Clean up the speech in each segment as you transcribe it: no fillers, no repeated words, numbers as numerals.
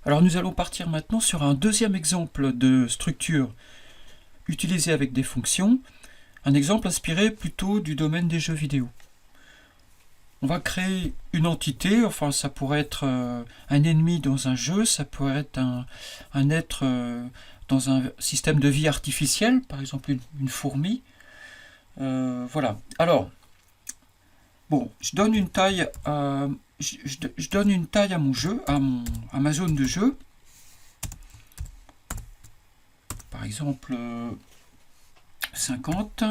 Alors nous allons partir maintenant sur un deuxième exemple de structure utilisée avec des fonctions, un exemple inspiré plutôt du domaine des jeux vidéo. On va créer une entité, enfin ça pourrait être un ennemi dans un jeu, ça pourrait être un être dans un système de vie artificielle, par exemple une fourmi. Voilà. Alors, bon, je donne une taille je donne une taille à mon jeu, à ma zone de jeu. Par exemple 50.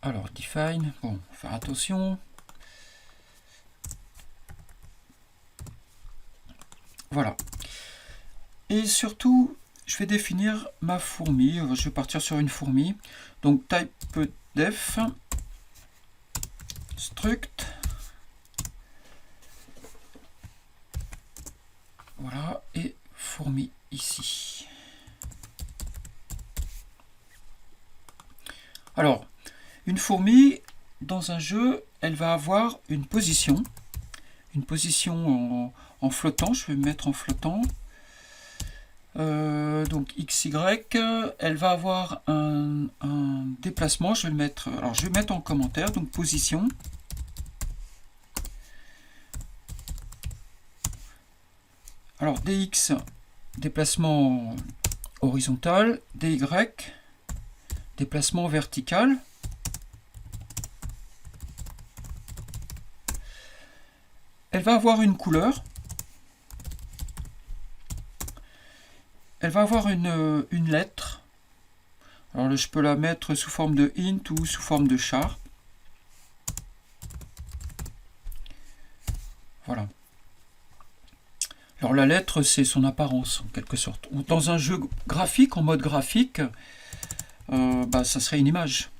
Alors, define, bon, faire attention. Voilà. Et surtout, je vais définir ma fourmi. Je vais partir sur une fourmi. Donc, type def, struct. Voilà, et fourmi ici. Alors, une fourmi, dans un jeu, elle va avoir une position en flottant. Je vais me mettre en flottant. Donc XY, elle va avoir un déplacement. Je vais le mettre. Alors, je vais mettre en commentaire. Donc position. Alors DX, déplacement horizontal. DY, déplacement vertical. Elle va avoir une couleur. Elle va avoir une lettre. Alors là, je peux la mettre sous forme de int ou sous forme de char. Voilà. Alors la lettre, c'est son apparence, en quelque sorte. Dans un jeu graphique, en mode graphique, ça serait une image.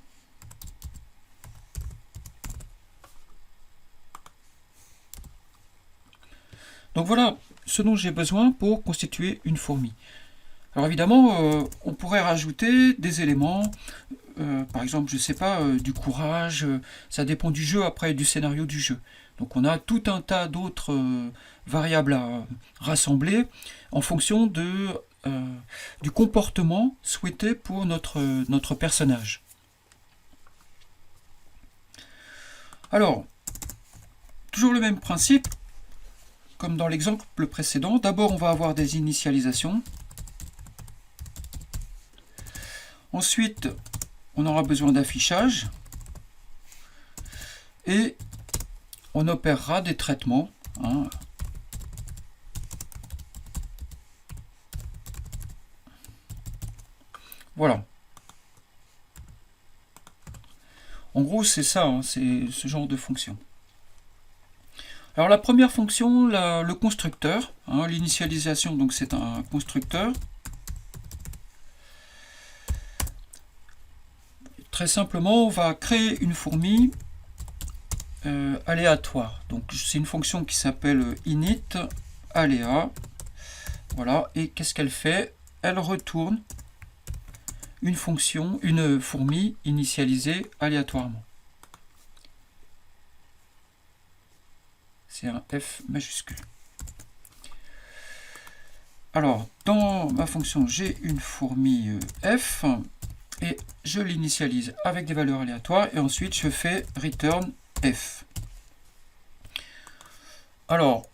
Donc voilà ce dont j'ai besoin pour constituer une fourmi. Alors évidemment, on pourrait rajouter des éléments, par exemple, je ne sais pas, du courage, ça dépend du jeu, après du scénario du jeu. Donc on a tout un tas d'autres variables à rassembler en fonction du comportement souhaité pour notre personnage. Alors, toujours le même principe, comme dans l'exemple précédent. D'abord, on va avoir des initialisations. Ensuite, on aura besoin d'affichage. Et on opérera des traitements. Voilà. En gros, c'est ça, c'est ce genre de fonction. Alors la première fonction, le constructeur, l'initialisation, donc c'est un constructeur. Très simplement, on va créer une fourmi aléatoire. Donc c'est une fonction qui s'appelle init aléa. Voilà, et qu'est-ce qu'elle fait? Elle retourne une fonction, une fourmi initialisée aléatoirement. C'est un F majuscule. Alors, dans ma fonction, j'ai une fourmi F et je l'initialise avec des valeurs aléatoires et ensuite je fais return F. Alors,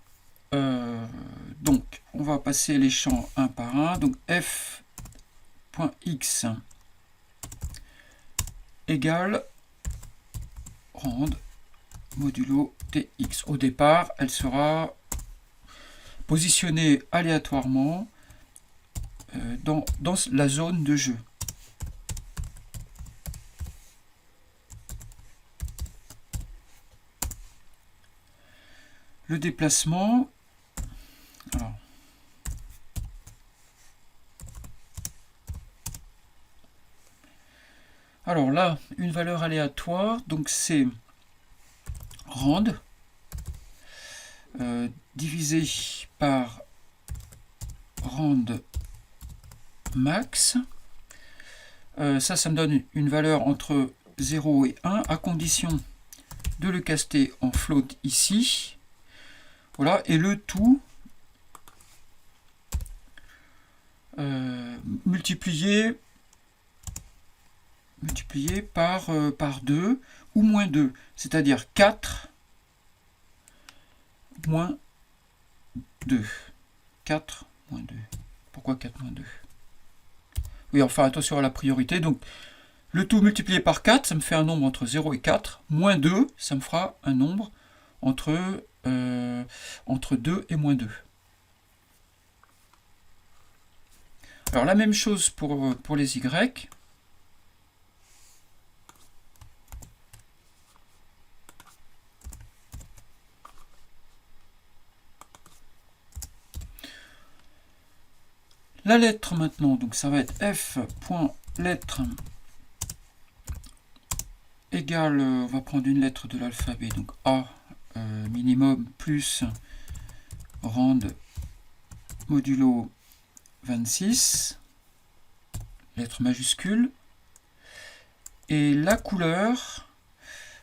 donc, on va passer les champs un par un. Donc, f.x égale rand modulo tx. Au départ, elle sera positionnée aléatoirement dans la zone de jeu. Le déplacement, alors là, une valeur aléatoire, donc c'est rand divisé par rand max. Ça me donne une valeur entre 0 et 1, à condition de le caster en float ici. Voilà, et le tout multiplié par 2 ou moins 2, c'est-à-dire 4 moins 2. 4 moins 2. Pourquoi 4 moins 2? Oui, enfin, attention à la priorité. Donc, le tout multiplié par 4, ça me fait un nombre entre 0 et 4. Moins 2, ça me fera un nombre entre 2 et moins 2. Alors, la même chose pour les y. La lettre maintenant, donc ça va être f.lettre égale, on va prendre une lettre de l'alphabet, donc A minimum plus rand modulo 26, lettre majuscule, et la couleur,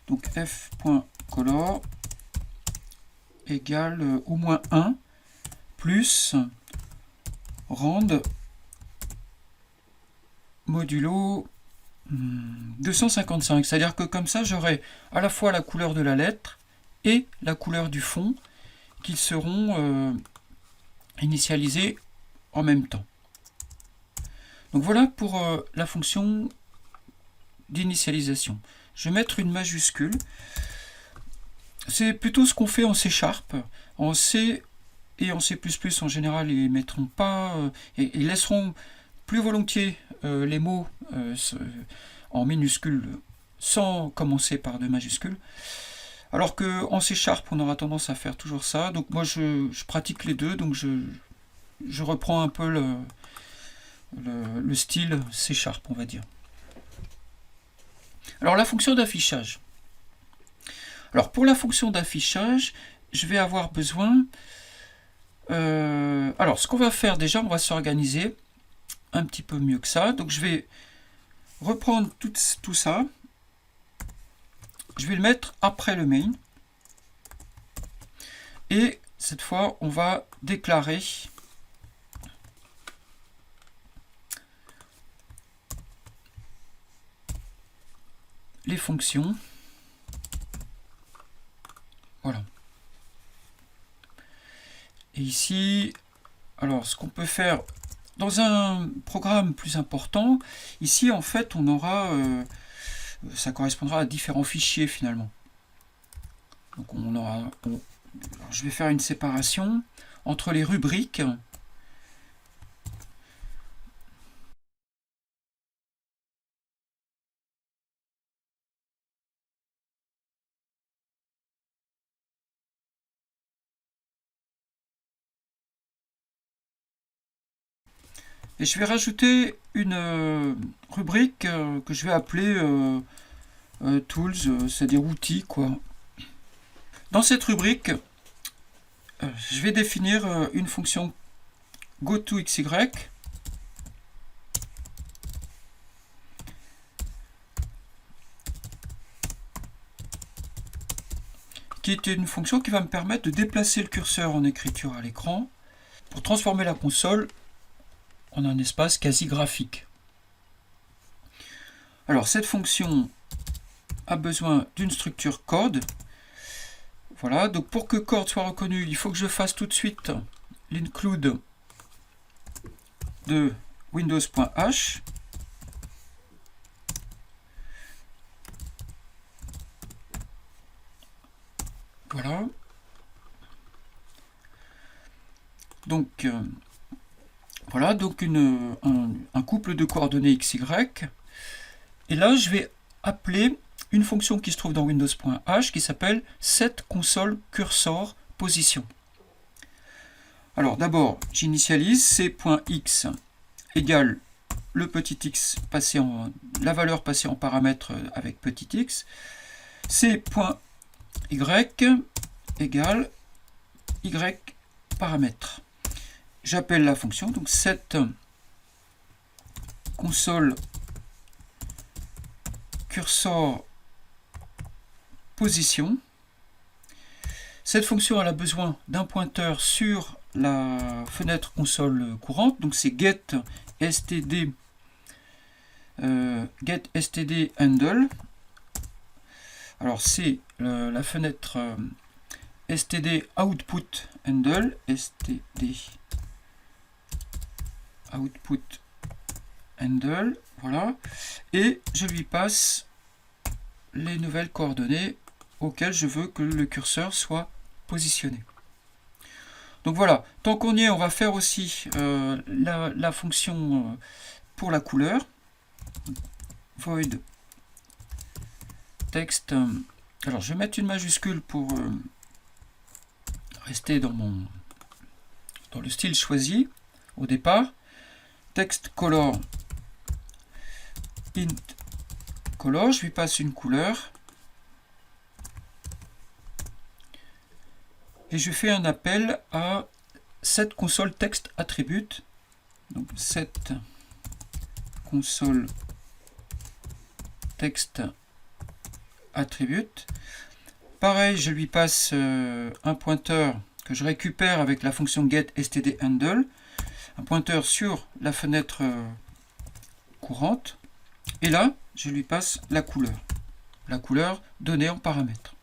donc f.color égale au moins 1 plus rand modulo 255, c'est-à-dire que comme ça j'aurai à la fois la couleur de la lettre et la couleur du fond qui seront initialisés en même temps. Donc voilà pour la fonction d'initialisation. Je vais mettre une majuscule. C'est plutôt ce qu'on fait en C#. En C et en C++, en général, ils mettront pas, ils laisseront plus volontiers les mots en minuscules sans commencer par de majuscules. Alors qu'en C#, on aura tendance à faire toujours ça. Donc moi, je pratique les deux, donc je reprends un peu le style C#, on va dire. Alors la fonction d'affichage. Alors pour la fonction d'affichage, je vais avoir besoin... alors ce qu'on va faire déjà, on va s'organiser un petit peu mieux que ça. Donc je vais reprendre tout ça. Je vais le mettre après le main. Et cette fois, on va déclarer les fonctions. Voilà. Et ici, alors ce qu'on peut faire dans un programme plus important, ici en fait on aura, ça correspondra à différents fichiers finalement. Donc on aura, alors, je vais faire une séparation entre les rubriques. Et je vais rajouter une rubrique que je vais appeler tools, c'est-à-dire outils, quoi. Dans cette rubrique, je vais définir une fonction goToXY qui est une fonction qui va me permettre de déplacer le curseur en écriture à l'écran pour transformer la console en un espace quasi graphique. Alors cette fonction a besoin d'une structure code. Voilà, donc pour que code soit reconnu, il faut que je fasse tout de suite l'include de windows.h. Voilà. Donc voilà, donc un couple de coordonnées XY. Et là, je vais appeler une fonction qui se trouve dans windows.h qui s'appelle setConsoleCursorPosition. Alors d'abord, j'initialise c.x égale le petit x passé en la valeur passée en paramètre avec petit x, c.y égale y paramètre. J'appelle la fonction donc set console cursor position. Cette fonction elle a besoin d'un pointeur sur la fenêtre console courante, donc c'est get std handle. Alors c'est la fenêtre std output handle, std output handle, voilà, et je lui passe les nouvelles coordonnées auxquelles je veux que le curseur soit positionné. Donc voilà, tant qu'on y est, on va faire aussi la fonction pour la couleur. Void text. Alors je vais mettre une majuscule pour rester dans le style choisi au départ. Text color int color, je lui passe une couleur et je fais un appel à cette console text attribute. Donc cette console text attribute. Pareil, je lui passe un pointeur que je récupère avec la fonction get std handle, un pointeur sur la fenêtre courante, et là je lui passe la couleur donnée en paramètre.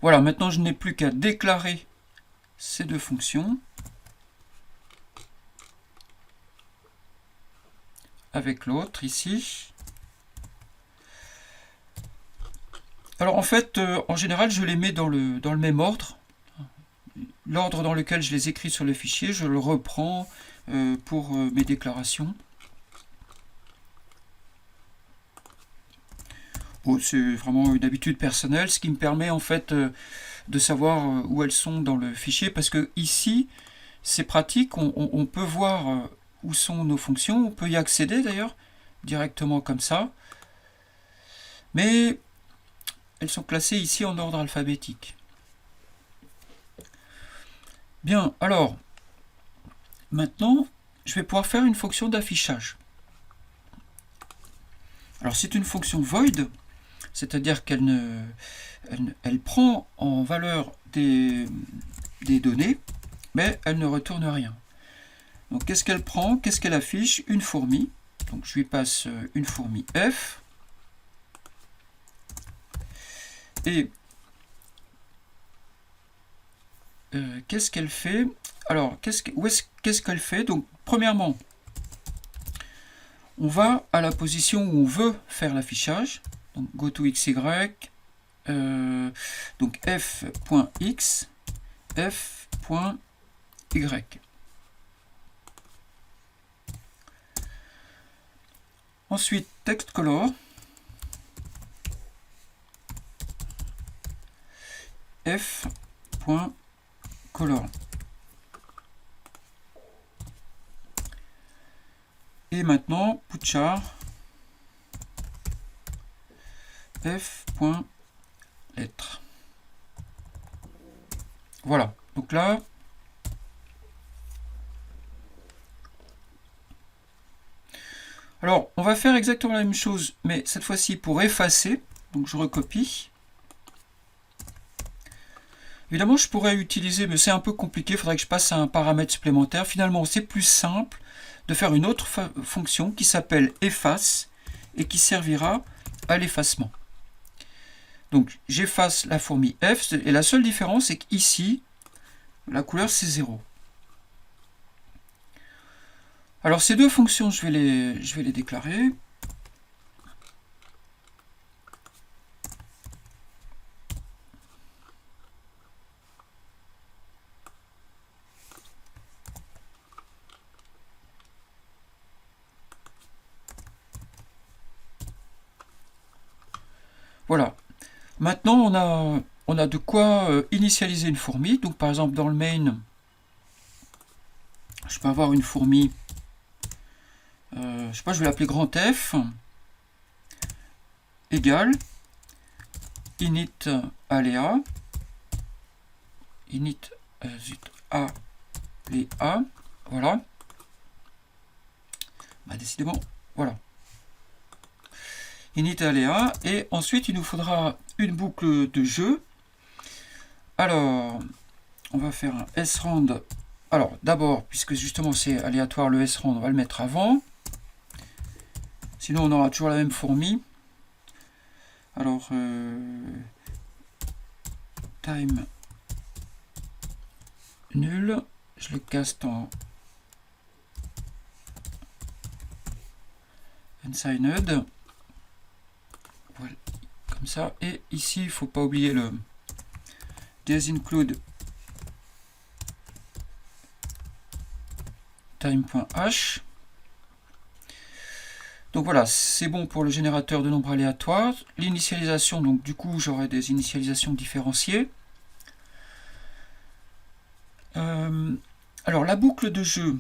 Voilà, maintenant je n'ai plus qu'à déclarer ces deux fonctions avec l'autre ici. Alors en fait, en général, je les mets dans le même ordre. L'ordre dans lequel je les écris sur le fichier, je le reprends pour mes déclarations. Bon, c'est vraiment une habitude personnelle, ce qui me permet en fait de savoir où elles sont dans le fichier, parce que ici, c'est pratique, on peut voir où sont nos fonctions, on peut y accéder d'ailleurs, directement comme ça. Mais elles sont classées ici en ordre alphabétique. Bien, alors, maintenant, je vais pouvoir faire une fonction d'affichage. Alors, c'est une fonction void, c'est-à-dire qu'elle elle prend en valeur des données, mais elle ne retourne rien. Donc, qu'est-ce qu'elle prend? Qu'est-ce qu'elle affiche? Une fourmi. Donc, je lui passe une fourmi F. Et qu'est-ce qu'elle fait? Alors, qu'est-ce qu'elle fait? Donc, premièrement, on va à la position où on veut faire l'affichage. Donc, go to xy. Donc, f.x, f.y. Ensuite, text color. f.color. Et maintenant, putchar f.lettre. Voilà. Donc là, alors on va faire exactement la même chose, mais cette fois-ci pour effacer. Donc je recopie. Évidemment, je pourrais utiliser, mais c'est un peu compliqué, il faudrait que je passe à un paramètre supplémentaire. Finalement, c'est plus simple de faire une autre fonction qui s'appelle efface et qui servira à l'effacement. Donc, j'efface la fourmi F, et la seule différence, c'est qu'ici, la couleur, c'est 0. Alors, ces deux fonctions, je vais les déclarer. Voilà. Maintenant, on a de quoi initialiser une fourmi. Donc, par exemple, dans le main, je peux avoir une fourmi, je sais pas, je vais l'appeler grand F, égale init aléa, init aléa, voilà. Bah, décidément, voilà. init aléa, et ensuite il nous faudra une boucle de jeu. Alors, on va faire un srand. Alors, d'abord, puisque justement c'est aléatoire le srand, on va le mettre avant. Sinon, on aura toujours la même fourmi. Alors, time nul, je le caste en unsigned. Voilà, comme ça. Et ici, il ne faut pas oublier le desinclude time.h. Donc voilà, c'est bon pour le générateur de nombres aléatoires. L'initialisation, donc du coup, j'aurai des initialisations différenciées. Alors, la boucle de jeu.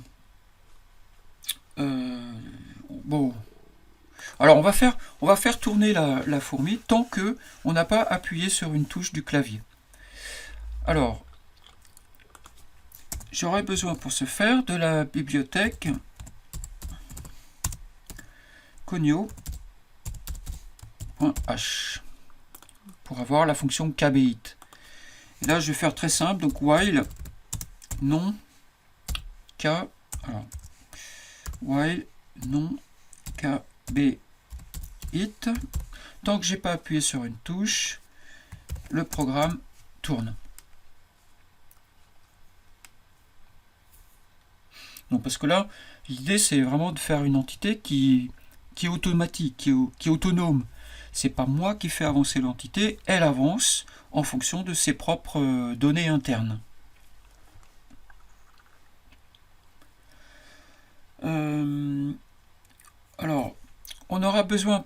Bon. Alors, on va faire tourner la fourmi tant que on n'a pas appuyé sur une touche du clavier. Alors, j'aurai besoin pour ce faire de la bibliothèque conio.h pour avoir la fonction kbit. Et là, je vais faire très simple, donc while non k, alors while non kbit, tant que j'ai pas appuyé sur une touche, le programme tourne. Donc parce que là, l'idée c'est vraiment de faire une entité qui est automatique, qui est autonome. C'est pas moi qui fais avancer l'entité, elle avance en fonction de ses propres données internes. Alors, on aura besoin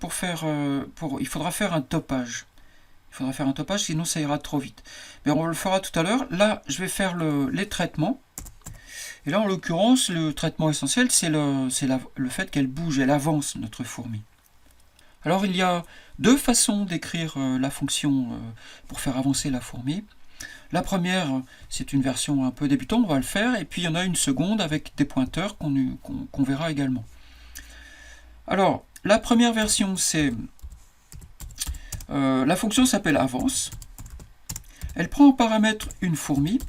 il faudra faire un topage. Il faudra faire un topage, sinon ça ira trop vite. Mais on le fera tout à l'heure. Là, je vais faire les traitements. Et là, en l'occurrence, le traitement essentiel, c'est le fait qu'elle bouge, elle avance, notre fourmi. Alors, il y a deux façons d'écrire la fonction pour faire avancer la fourmi. La première, c'est une version un peu débutante, on va le faire. Et puis, il y en a une seconde avec des pointeurs qu'on verra également. Alors, la première version, c'est... la fonction s'appelle avance. Elle prend en paramètre une fourmi,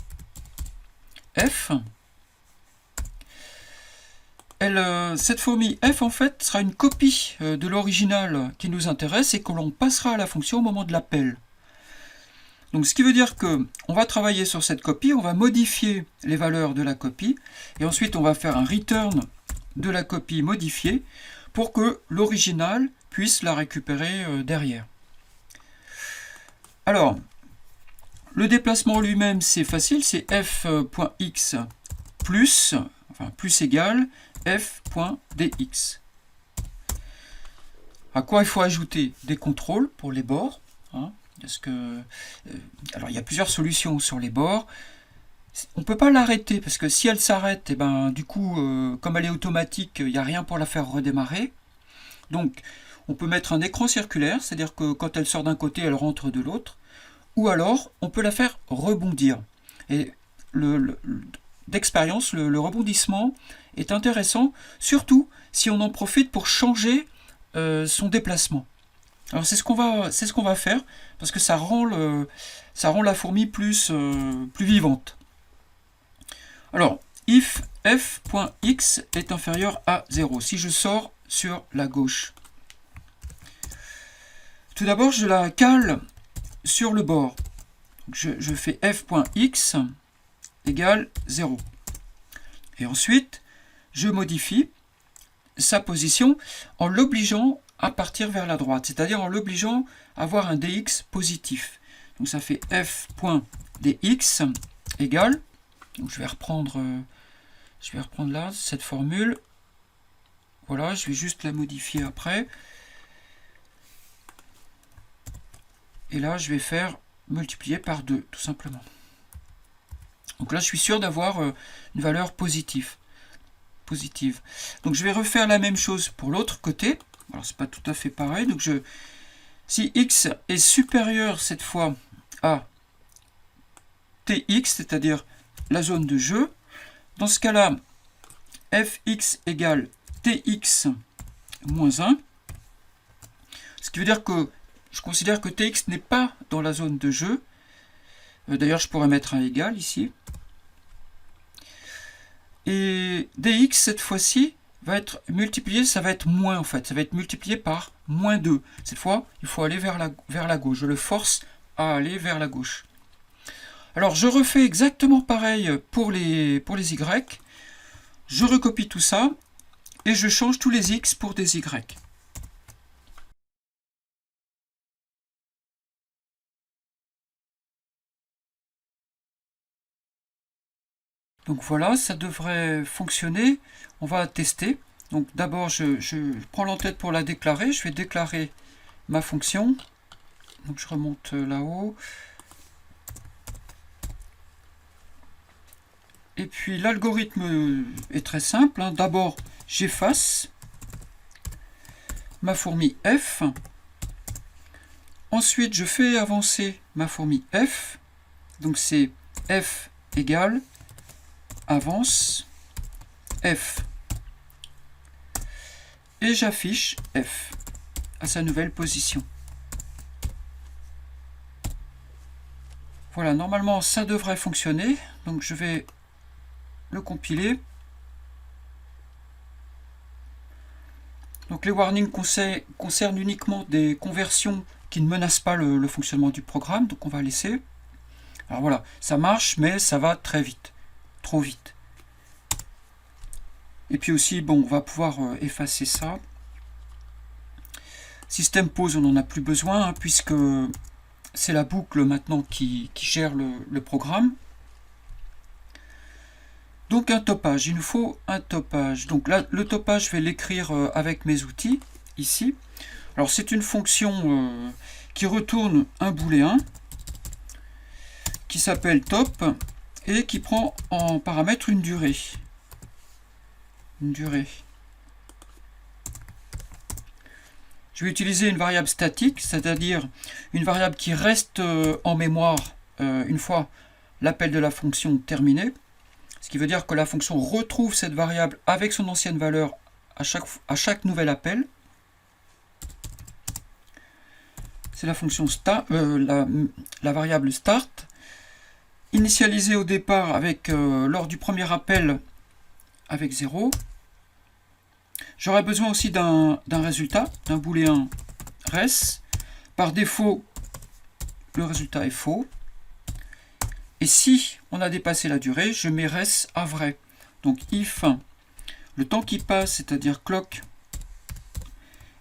f. Cette fourmi f, en fait, sera une copie de l'original qui nous intéresse et que l'on passera à la fonction au moment de l'appel. Donc, ce qui veut dire que on va travailler sur cette copie, on va modifier les valeurs de la copie, et ensuite on va faire un return de la copie modifiée pour que l'original puisse la récupérer derrière. Alors, le déplacement lui-même, c'est facile, c'est f.x plus égal f.dx. À quoi il faut ajouter des contrôles pour les bords, hein, parce que, alors il y a plusieurs solutions sur les bords. On ne peut pas l'arrêter, parce que si elle s'arrête, et ben, du coup, comme elle est automatique, il n'y a rien pour la faire redémarrer. Donc, on peut mettre un écran circulaire, c'est-à-dire que quand elle sort d'un côté, elle rentre de l'autre. Ou alors, on peut la faire rebondir. Et d'expérience, le rebondissement est intéressant, surtout si on en profite pour changer son déplacement. Alors c'est ce qu'on va faire, parce que ça rend la fourmi plus vivante. Alors, if f.x est inférieur à 0, si je sors sur la gauche. Tout d'abord, je la cale sur le bord. Donc je fais f.x égale 0. Et ensuite, je modifie sa position en l'obligeant à partir vers la droite, c'est-à-dire en l'obligeant à avoir un dx positif. Donc ça fait f.dx égale, donc je vais reprendre là cette formule. Voilà, je vais juste la modifier après. Et là, je vais faire multiplier par 2, tout simplement. Donc là, je suis sûr d'avoir une valeur positive. Donc je vais refaire la même chose pour l'autre côté. Alors c'est pas tout à fait pareil. Donc si x est supérieur cette fois à tx, c'est-à-dire la zone de jeu, dans ce cas-là, fx égale tx moins 1. Ce qui veut dire que je considère que tx n'est pas dans la zone de jeu. D'ailleurs, je pourrais mettre un égal ici. Et dx, cette fois-ci, va être multiplié, ça va être moins en fait. Ça va être multiplié par moins 2. Cette fois, il faut aller vers la gauche. Je le force à aller vers la gauche. Alors, je refais exactement pareil pour les y. Je recopie tout ça et je change tous les x pour des y. Donc voilà, ça devrait fonctionner. On va tester. Donc d'abord, je prends l'entête pour la déclarer. Je vais déclarer ma fonction. Donc je remonte là-haut. Et puis l'algorithme est très simple. D'abord, j'efface ma fourmi f. Ensuite, je fais avancer ma fourmi f. Donc c'est f égale avance f. Et j'affiche f à sa nouvelle position. Voilà, normalement ça devrait fonctionner. Donc je vais le compiler. Donc les warnings concernent uniquement des conversions qui ne menacent pas le fonctionnement du programme. Donc on va laisser. Alors voilà, ça marche, mais ça va très vite. Trop vite. Et puis aussi, bon, on va pouvoir effacer ça. Système pause, on n'en a plus besoin, puisque c'est la boucle maintenant qui gère le programme. Donc un topage, il nous faut un topage. Donc là, le topage, je vais l'écrire avec mes outils, ici. Alors c'est une fonction qui retourne un booléen, qui s'appelle top, et qui prend en paramètre une durée. Une durée. Je vais utiliser une variable statique, c'est-à-dire une variable qui reste en mémoire une fois l'appel de la fonction terminé. Ce qui veut dire que la fonction retrouve cette variable avec son ancienne valeur à chaque nouvel appel. C'est la fonction la variable start, initialisée au départ avec lors du premier appel avec 0. J'aurai besoin aussi d'un résultat, d'un booléen res. Par défaut, le résultat est faux. Et si on a dépassé la durée, je mets res à vrai. Donc if le temps qui passe, c'est-à-dire clock,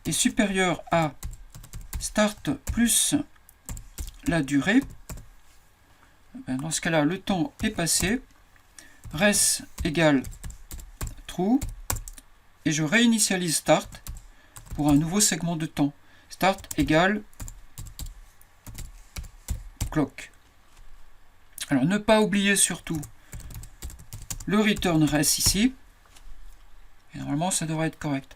est supérieur à start plus la durée, dans ce cas-là, le temps est passé. Res égale true. Et je réinitialise start pour un nouveau segment de temps. Start égale clock. Alors ne pas oublier surtout le return res ici. Et normalement ça devrait être correct.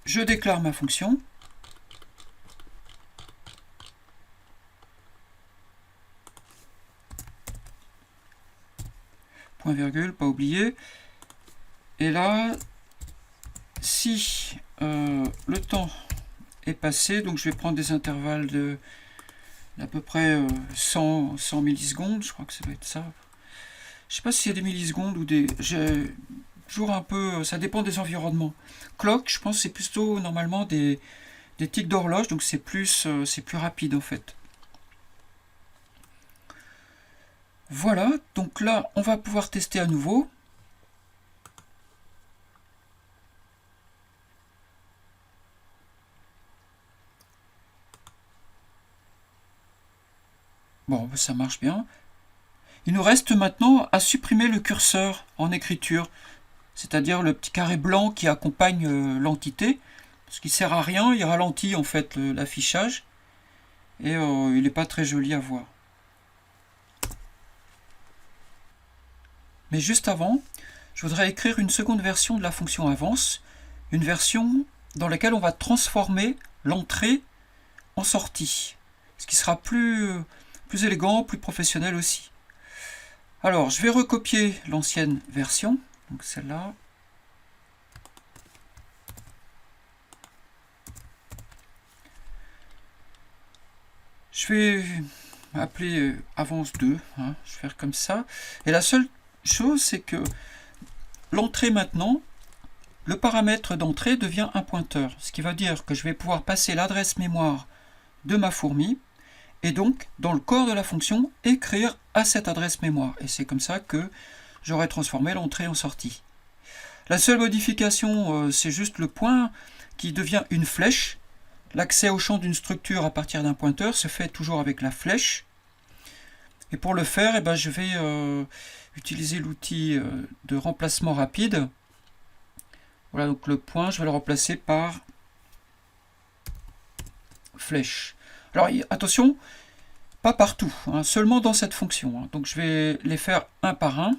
Je déclare ma fonction. Point virgule, pas oublier. Et là, si le temps est passé, donc je vais prendre des intervalles d'à peu près 100 millisecondes, je crois que ça doit être ça. Je ne sais pas si c'est des millisecondes ou des... Toujours un peu... Ça dépend des environnements. Clock, je pense que c'est plutôt normalement des tics d'horloge, donc c'est plus rapide en fait. Voilà, donc là, on va pouvoir tester à nouveau. Bon, ça marche bien. Il nous reste maintenant à supprimer le curseur en écriture, c'est-à-dire le petit carré blanc qui accompagne l'entité, parce qu'il ne sert à rien, il ralentit en fait l'affichage, et il n'est pas très joli à voir. Mais juste avant, je voudrais écrire une seconde version de la fonction avance, une version dans laquelle on va transformer l'entrée en sortie, ce qui sera plus élégant, plus professionnel aussi. Alors, je vais recopier l'ancienne version, donc celle-là. Je vais appeler avance 2, hein, je vais faire comme ça. Et la seule chose, c'est que l'entrée maintenant, le paramètre d'entrée devient un pointeur. Ce qui va dire que je vais pouvoir passer l'adresse mémoire de ma fourmi et donc, dans le corps de la fonction, écrire à cette adresse mémoire. Et c'est comme ça que j'aurai transformé l'entrée en sortie. La seule modification, c'est juste le point qui devient une flèche. L'accès au champ d'une structure à partir d'un pointeur se fait toujours avec la flèche. Et pour le faire, eh ben, je vais utiliser l'outil de remplacement rapide. Voilà, donc le point, je vais le remplacer par flèche. Alors attention, pas partout, hein, seulement dans cette fonction. Hein. Donc je vais les faire un par un.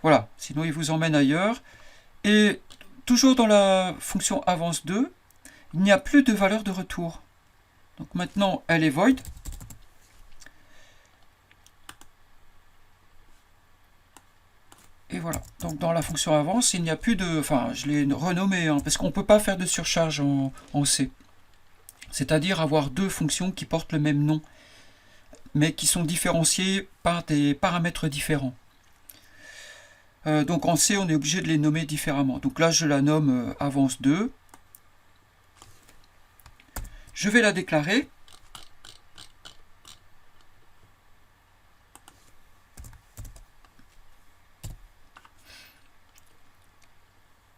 Voilà, sinon il vous emmène ailleurs. Et toujours dans la fonction avance 2, il n'y a plus de valeur de retour. Donc maintenant, elle est void. Et voilà, donc dans la fonction avance, il n'y a plus de... Enfin, je l'ai renommé, hein, parce qu'on ne peut pas faire de surcharge en C. C'est-à-dire avoir deux fonctions qui portent le même nom, mais qui sont différenciées par des paramètres différents. Donc en C, on est obligé de les nommer différemment. Donc là, je la nomme avance 2. Je vais la déclarer.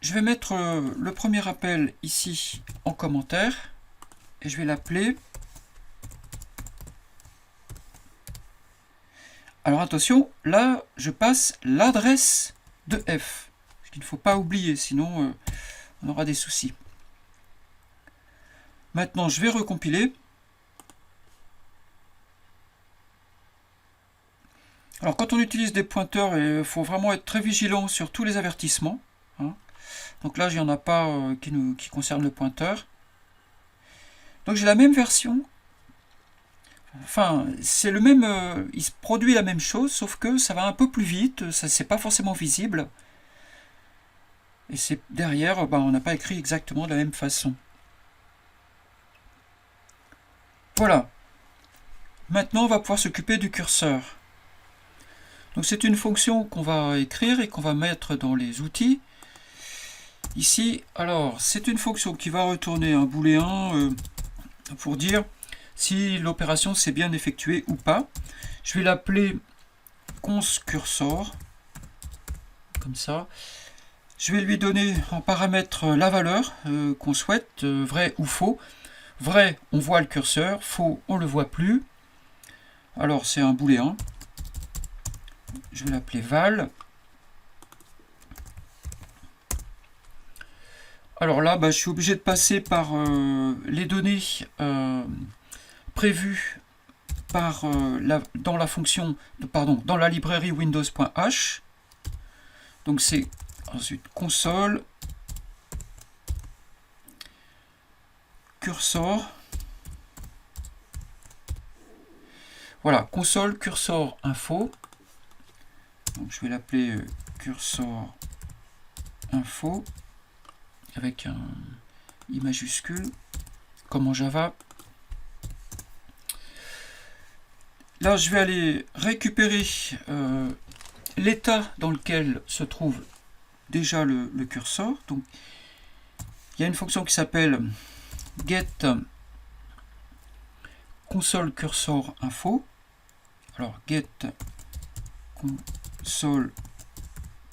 Je vais mettre le premier appel ici en commentaire et je vais l'appeler. Alors attention, là je passe l'adresse de F, ce qu'il ne faut pas oublier, sinon on aura des soucis. Maintenant je vais recompiler. Alors quand on utilise des pointeurs, il faut vraiment être très vigilant sur tous les avertissements. Hein. Donc là, il n'y en a pas qui concerne le pointeur. Donc j'ai la même version. Enfin, c'est le même. Il se produit la même chose, sauf que ça va un peu plus vite. Ça, c'est pas forcément visible. Et c'est derrière, on n'a pas écrit exactement de la même façon. Voilà. Maintenant, on va pouvoir s'occuper du curseur. Donc c'est une fonction qu'on va écrire et qu'on va mettre dans les outils. Ici, alors, c'est une fonction qui va retourner un booléen pour dire si l'opération s'est bien effectuée ou pas. Je vais l'appeler consCursor, comme ça. Je vais lui donner en paramètre la valeur qu'on souhaite, vrai ou faux. Vrai, on voit le curseur. Faux, on ne le voit plus. Alors, c'est un booléen. Je vais l'appeler val. Alors là, je suis obligé de passer par les données prévues par, dans la fonction, pardon, dans la librairie windows.h. Donc c'est ensuite console cursor. Voilà, console cursor info. Donc je vais l'appeler cursor info avec un I majuscule, comme en Java. Là, je vais aller récupérer l'état dans lequel se trouve déjà le curseur. Donc, il y a une fonction qui s'appelle get console cursor info. Alors, get console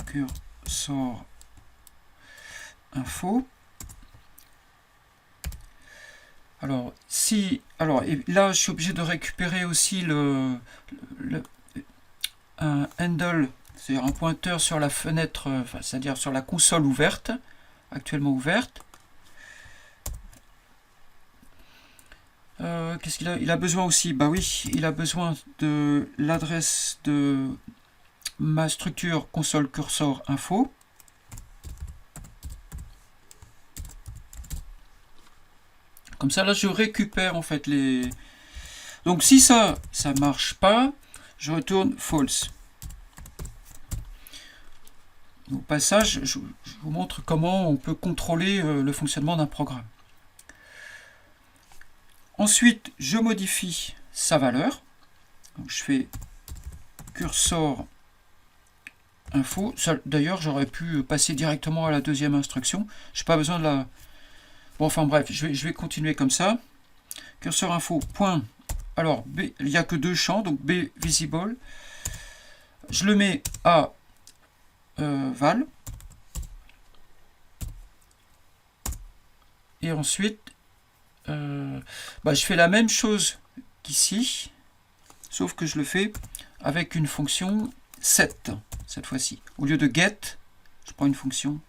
cursor info. Alors, et là, je suis obligé de récupérer aussi un handle, c'est-à-dire un pointeur sur la fenêtre, c'est-à-dire sur la console ouverte, actuellement ouverte. Qu'est-ce qu'il a? Il a besoin aussi, oui, il a besoin de l'adresse de ma structure console cursor info. Comme ça, là, je récupère en fait les... Donc, si ça marche pas, je retourne false. Au passage, je vous montre comment on peut contrôler le fonctionnement d'un programme. Ensuite, je modifie sa valeur. Donc, je fais cursor info. D'ailleurs, j'aurais pu passer directement à la deuxième instruction. Je n'ai pas besoin de la... Bon, enfin bref, je vais continuer comme ça. Cursor info, point. Alors, B, il n'y a que deux champs, donc B visible. Je le mets à val. Et ensuite, je fais la même chose qu'ici, sauf que je le fais avec une fonction set, cette fois-ci. Au lieu de get, je prends une fonction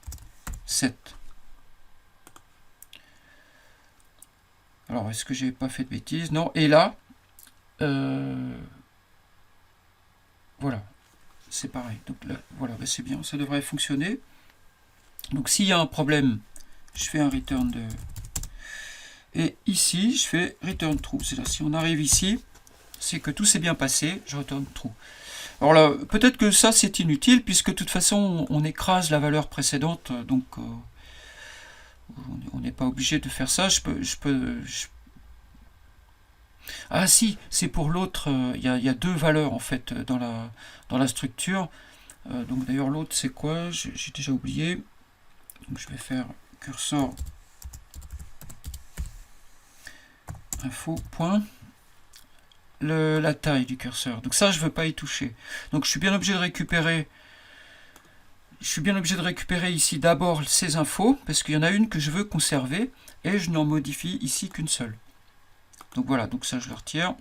set. Alors, est-ce que j'ai pas fait de bêtises? Non. Et là, voilà, c'est pareil. Donc là, voilà, c'est bien, ça devrait fonctionner. Donc, s'il y a un problème, je fais un return de... Et ici, je fais return true. C'est-à-dire, si on arrive ici, c'est que tout s'est bien passé, je return true. Alors là, peut-être que ça, c'est inutile, puisque de toute façon, on écrase la valeur précédente, donc on n'est pas obligé de faire ça. Ah si, c'est pour l'autre, il y a deux valeurs, en fait, dans la structure. Donc d'ailleurs, l'autre, c'est quoi? J'ai déjà oublié. Donc je vais faire cursor info, point. La taille du curseur. Donc ça, je ne veux pas y toucher. Donc je suis bien obligé de récupérer ici d'abord ces infos, parce qu'il y en a une que je veux conserver, et je n'en modifie ici qu'une seule. Donc voilà, donc ça je le retire.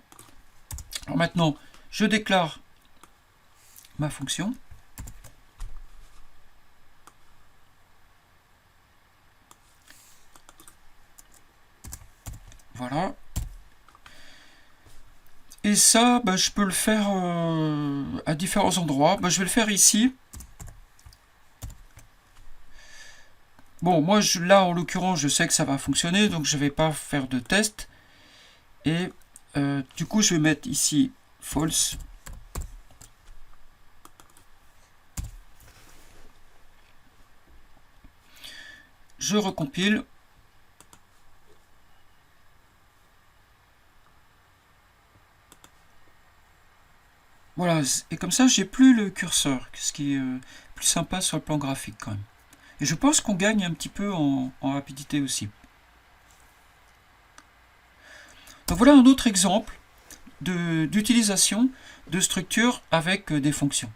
Alors maintenant, je déclare ma fonction. Voilà. Et ça, je peux le faire à différents endroits. Je vais le faire ici. Bon, moi, là, en l'occurrence, je sais que ça va fonctionner, donc je ne vais pas faire de test. Et du coup, je vais mettre ici false. Je recompile. Voilà, et comme ça, j'ai plus le curseur, ce qui est plus sympa sur le plan graphique quand même. Et je pense qu'on gagne un petit peu en rapidité aussi. Donc voilà un autre exemple d'utilisation de structures avec des fonctions.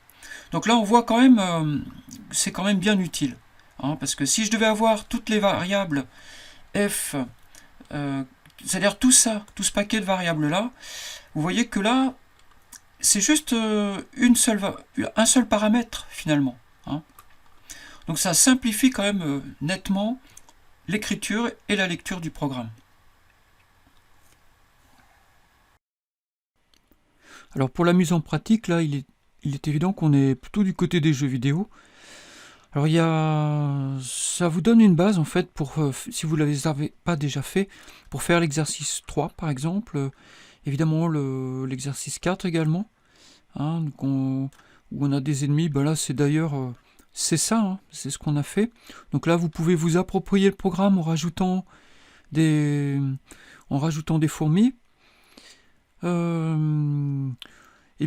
Donc là, on voit quand même, c'est quand même bien utile. Hein, parce que si je devais avoir toutes les variables f, c'est-à-dire tout ça, tout ce paquet de variables-là, vous voyez que là, c'est juste un seul paramètre finalement. Hein. Donc ça simplifie quand même nettement l'écriture et la lecture du programme. Alors pour la mise en pratique, là, il est évident qu'on est plutôt du côté des jeux vidéo. Alors ça vous donne une base en fait pour, si vous ne l'avez pas déjà fait, pour faire l'exercice 3 par exemple, évidemment l'exercice 4 également, hein, donc où on a des ennemis, là c'est d'ailleurs, c'est ça, hein, c'est ce qu'on a fait. Donc là vous pouvez vous approprier le programme en rajoutant des fourmis, et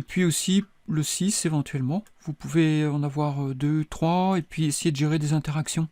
puis aussi le 6 éventuellement, vous pouvez en avoir 2, 3, et puis essayer de gérer des interactions.